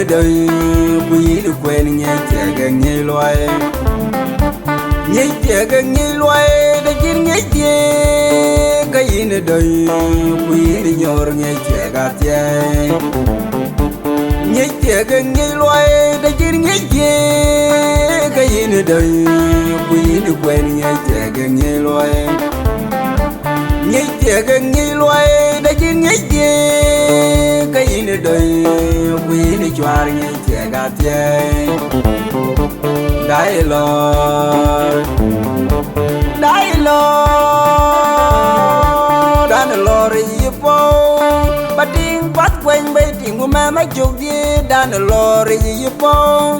đời quý được quên nghe trẻ gần nghe loài nghe trẻ gần nghe loài đã chín nghe trẻ cái gì nữa đời quý đi nhor nghe trẻ gạt trẻ nghe trẻ gần nghe loài đã chín nghe trẻ cái gì nữa đời quý được quên nghe trẻ gần nghe loài nghe trẻ gần nghe loài đã chín nghe trẻ cái gì nữa đời quý đi choa nghe trẻ gạt trẻ đại lo đàn lo ri po bắt tiếng bắt quanh bay tiếng của mẹ mấy chục gì đàn lo ri po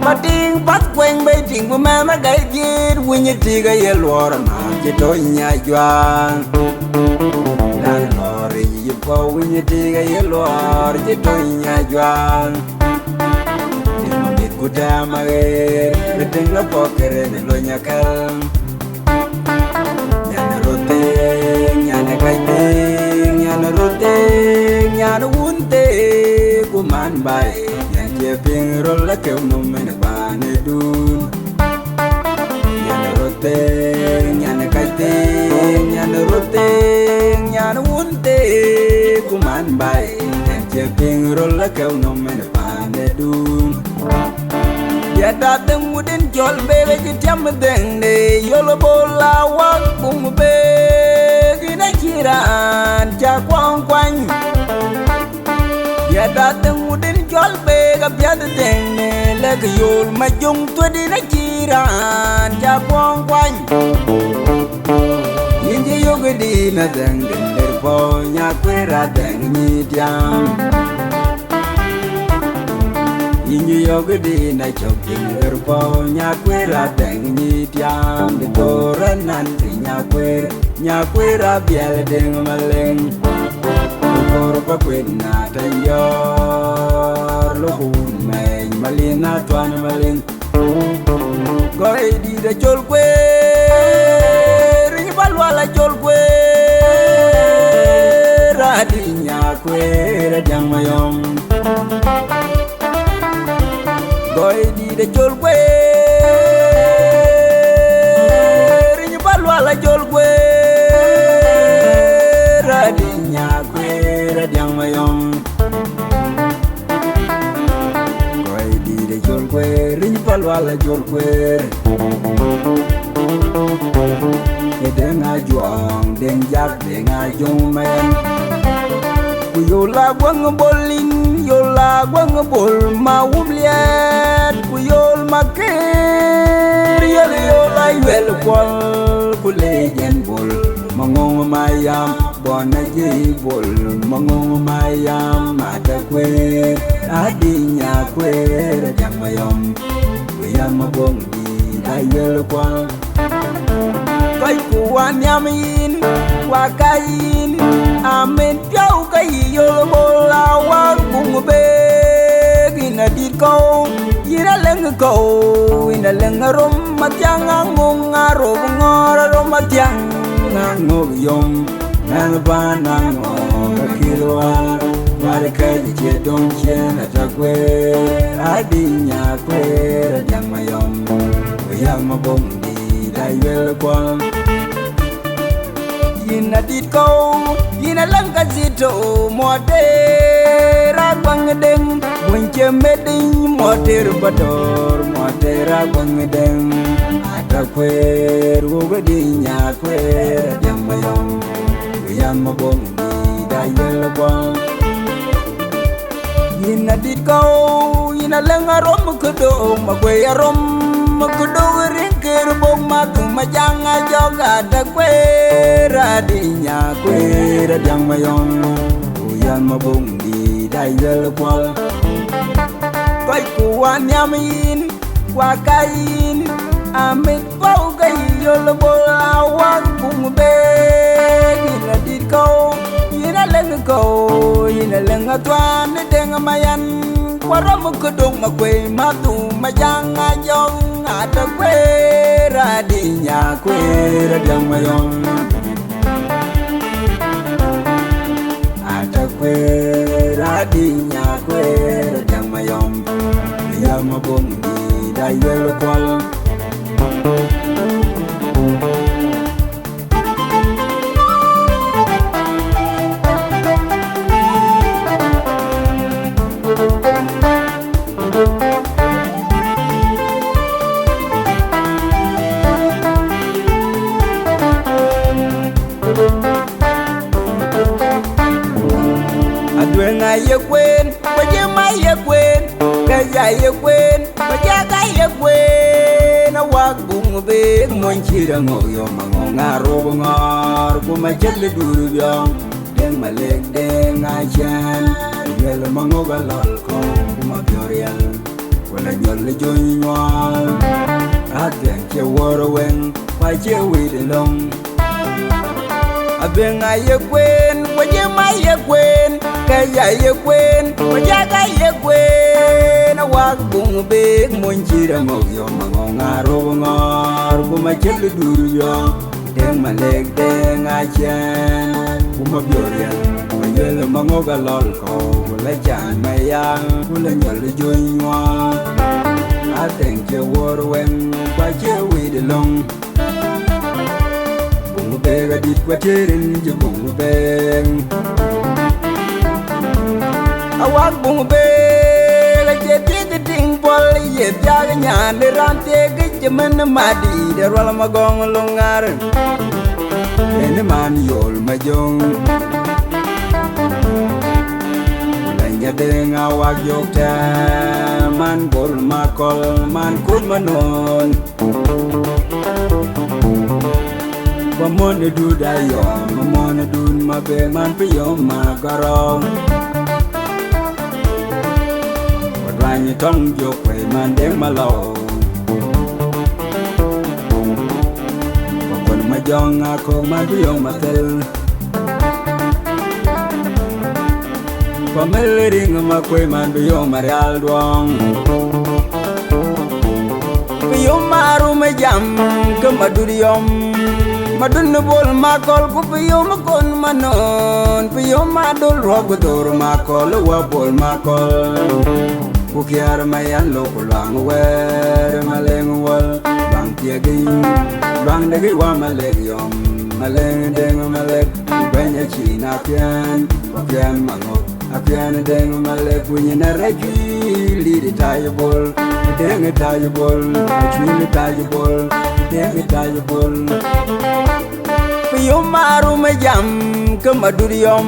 bắt tiếng bắt quanh bay tiếng của mẹ mấy cái gì quên như thì cái gì lo mà chỉ tôi nhà choang đàn lo ri po quên như thì cái gì lo chỉ tôi nhà choang Kuda magir, bedeng lo poker de lo nyakal. Nyana roteng, nyana kaiteng, nyana roteng, nyana unte kuman bay. Nyan jeping rolla keu nomen bane dun. Nyana roteng, nyana kaiteng, nyana roteng, nyana unte kuman bay. Nyan jeping rolla keu nomen bane dun. Ya datang mudin jol bebe jam deng de yolo bola wak bung be gina kiran ja kwang kwang. Ya datang mudin jol be ga biad deng de leg yol majung tu di na kiran ja kwang kwang. Inji yoga di na deng der bo nya kwera deng ni diam. Inji yoga di na choking erpo nyakwera deng ni tiam de toran nanti nyakwera biel deng maleng kor pa kwena tayor lo hun mai malina twan maleng goi di de chol kwe ri balwala chol kwe ra di nyakwera jang mayom Goi di de chol kwe rinyu balwa la chol kwe radinya kwe radiang mayom Goi di de chol kwe rinyu balwa la chol kwe Denga juang deng jak denga jong men Kuyola gwang bolin yola gwang bol ma wubliat kuyol maker yola yel kwal kulejen bol mangong mayam bona ji bol mangong mayam ada kwe adinya kwe jang mayom kuyam mabong di dayel kwal kai kuwan yamin wakain amen piau kai yol bola wak bung be gina dit ko ina leng ko ina leng rom matyang ngung aro ngor rom matyang ngog yom nang ba nang kilwa mare kai je dong chen atakwe adinya kwe jang mayom yang mabong di dayel kwam Yina dit ko, yina langka zito Modera kwang deng Bunche meding moder bador Modera kwang deng Ada kwer Woga dinya kwer Yang mayong Yang mabong di dayel kwang Yina dit ko, yina langka rom kudo Magwe rom kudo ringkir bong matung majang ajoga da kwera dinya kwera yang mayong uyan mabung di dayel kwal koi kuwan yamin wakain amit pau kai yol bola wak bung be gina dit ko yina leng atwan deng mayan kwaram kudung makwe matu majang ajong ada kwera dinya kwera yang mayong ada kwe radi nya kwe jang mayom ya mabung di dai wel kwal Adwen ay kwen baje mai kwen kaya kwen baje kaya kwen awak bung be mon chira ngoyo mangaro ngar kuma jelle duru byong den malek den achan yel mangoga lol ko kuma biorial wala nyol joinwal aden ke woro wen pa che wi de long Abeng ay kwen baje mai kwen kaya kwen baje kaya kwen awak bung be mon chira ngoyo mangaro ngar kuma jelle duru byong den malek den achan kuma biorial yel mangoga lol ko la jan mayang kula nyol joinwa aten ke wor wen ba che wi de long bungu be ga dit wa terin je bungu be awak bungu be la che ti ding pol ye bya ga nyan de ran te ge je man ma di de wala ma gong longar en man yol ma jong Yadeng awak yokta man bol makol man kun manon Bamon du dayo mamon dun mabe man piyo magarong Wadwanyi tong jokwe man deng malo Bakon majong ako man piyo matel Pameliring makwe man biyo marial duang Biyo maru majam ke maduriyom Madun bol makol ku biyo makon manon Biyo madul rogodor makol wabol makol Kukiar mayan lo kulang wer maleng wal Bang tiagi bang dagi wa maleng yom Maleng deng malek banyak cina pian Pian mangok Apian deng malek punya naragi lidi tayabol deng tayabol chuli tayabol deng tayabol piyo maru majam ke maduriyom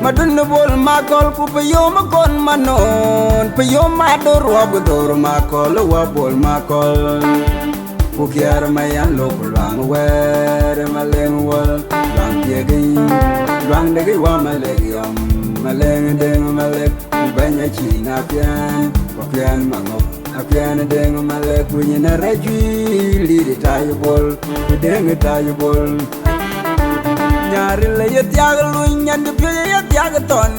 madun bol makol ku piyo makon manon piyo madur wabdor makol wabol makol kukiar mayan lo pulang wer maleng wal bang tiagi bang degi wa malek yom Maleng deng malek banyak cina pian Pian mangok pian deng malek punya naraju lidi tayabol deng tayabol Nyari layat yaga lunyan de piya yaga ton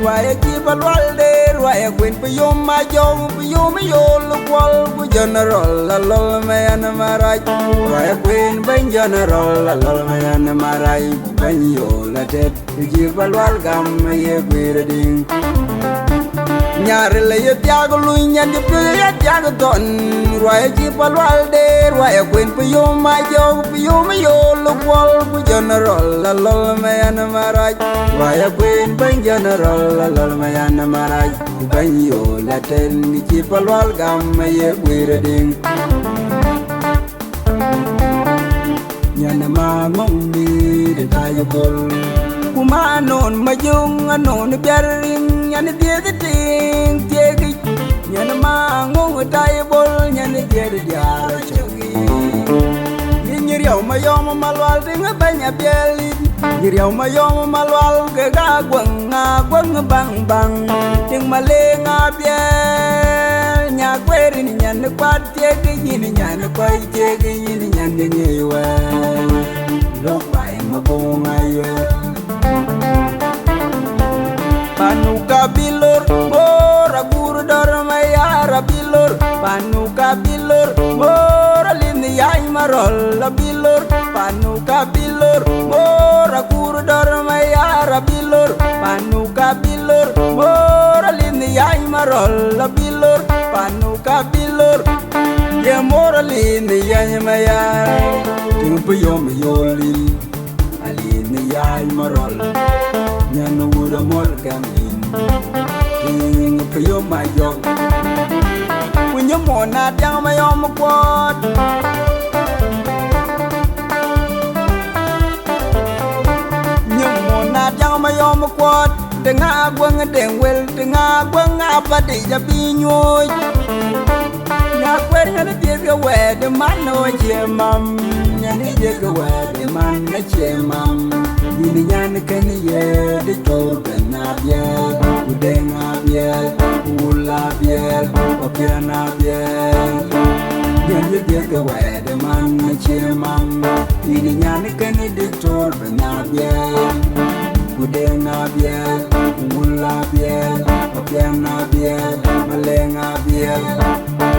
Waya kibal walder waya queen piyom majong piyom yol kwal ku general lalol mayan maraj Waya queen ban general lalol mayan maraj ban yol atet kibal wal gam ye gwirding Nyari layat yaga lunyan de piya yaga ton Waya kibal walder waya queen piyom majong piyom yol kwal ku general lalol mayan maraj Waya queen ban general lalol mayan maraj ban yo latel ni ci palwal gam ye gwireding nyana ma ngong ni de tayabol kuma non majung anon biaring nyana de ting tegi nyana ma ngong tayabol nyana de diara chogi nyiriau mayom malwal ding banya bielin nyiriau mayom malwal ke ga gwang bang bang ting malenga biel nya kwerin nyan kwat te ke yin nyan kwai te ke yin nyan nyewa lo bai mabonga yo panuka bilur ora guru dor mayara bilur panuka bilur ora lin yai marol bilur panuka bilur mora kur dor mayara bilur panuka bilur mora lini yang marol bilur panuka bilur ya mora lini yang mayar tumpu yom yolin alini yang marol nyanu udah mol kamin tumpu yom mayok punya monat yang mayom kuat yang mayom kuat tengah gua ngedeng wel tengah gua ngapa di jabi nyoy ngakwer ngane dia ga wede man no jemam nyane dia ga wede man na jemam ini nyane kan ye de tor kana biel udeng biel ula biel opiana biel nyane dia ga wede man na jemam ini nyane kan de tor kana biel Udena biel, mula biel, opiana biel, malenga biel.